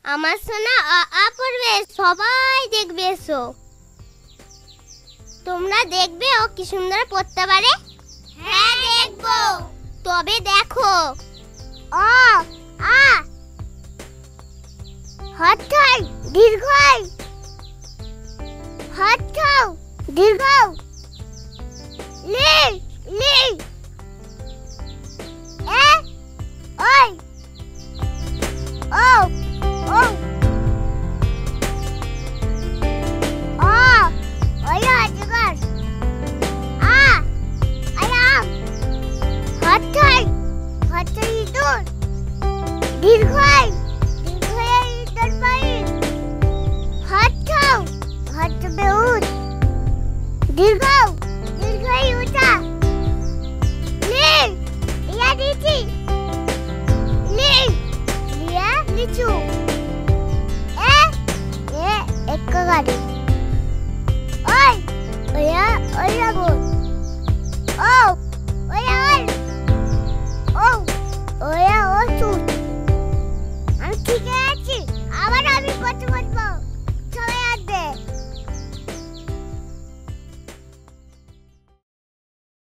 আমার সোনা আ পড়বে, সবাই দেখবে এসো। তোমরা দেখবে ও কি সুন্দর পড়তে পারে। হ্যাঁ দেখবো। তবে দেখো, অ আ হঠাৎ দীর্ঘই, হঠাৎ দীর্ঘ, লি লি এ ওই ও ও আ ওয়া জগর আ আয়াম হঠাৎ হঠাৎ ইঁদুর দীর্ঘই দীর্ঘই ইঁদুর পাই হঠাৎ হঠাৎ বেউত দীর্ঘ দীর্ঘই উঠা লি ইয়া দিছি লি লিয়া লিচু এ এ এক গাড়ি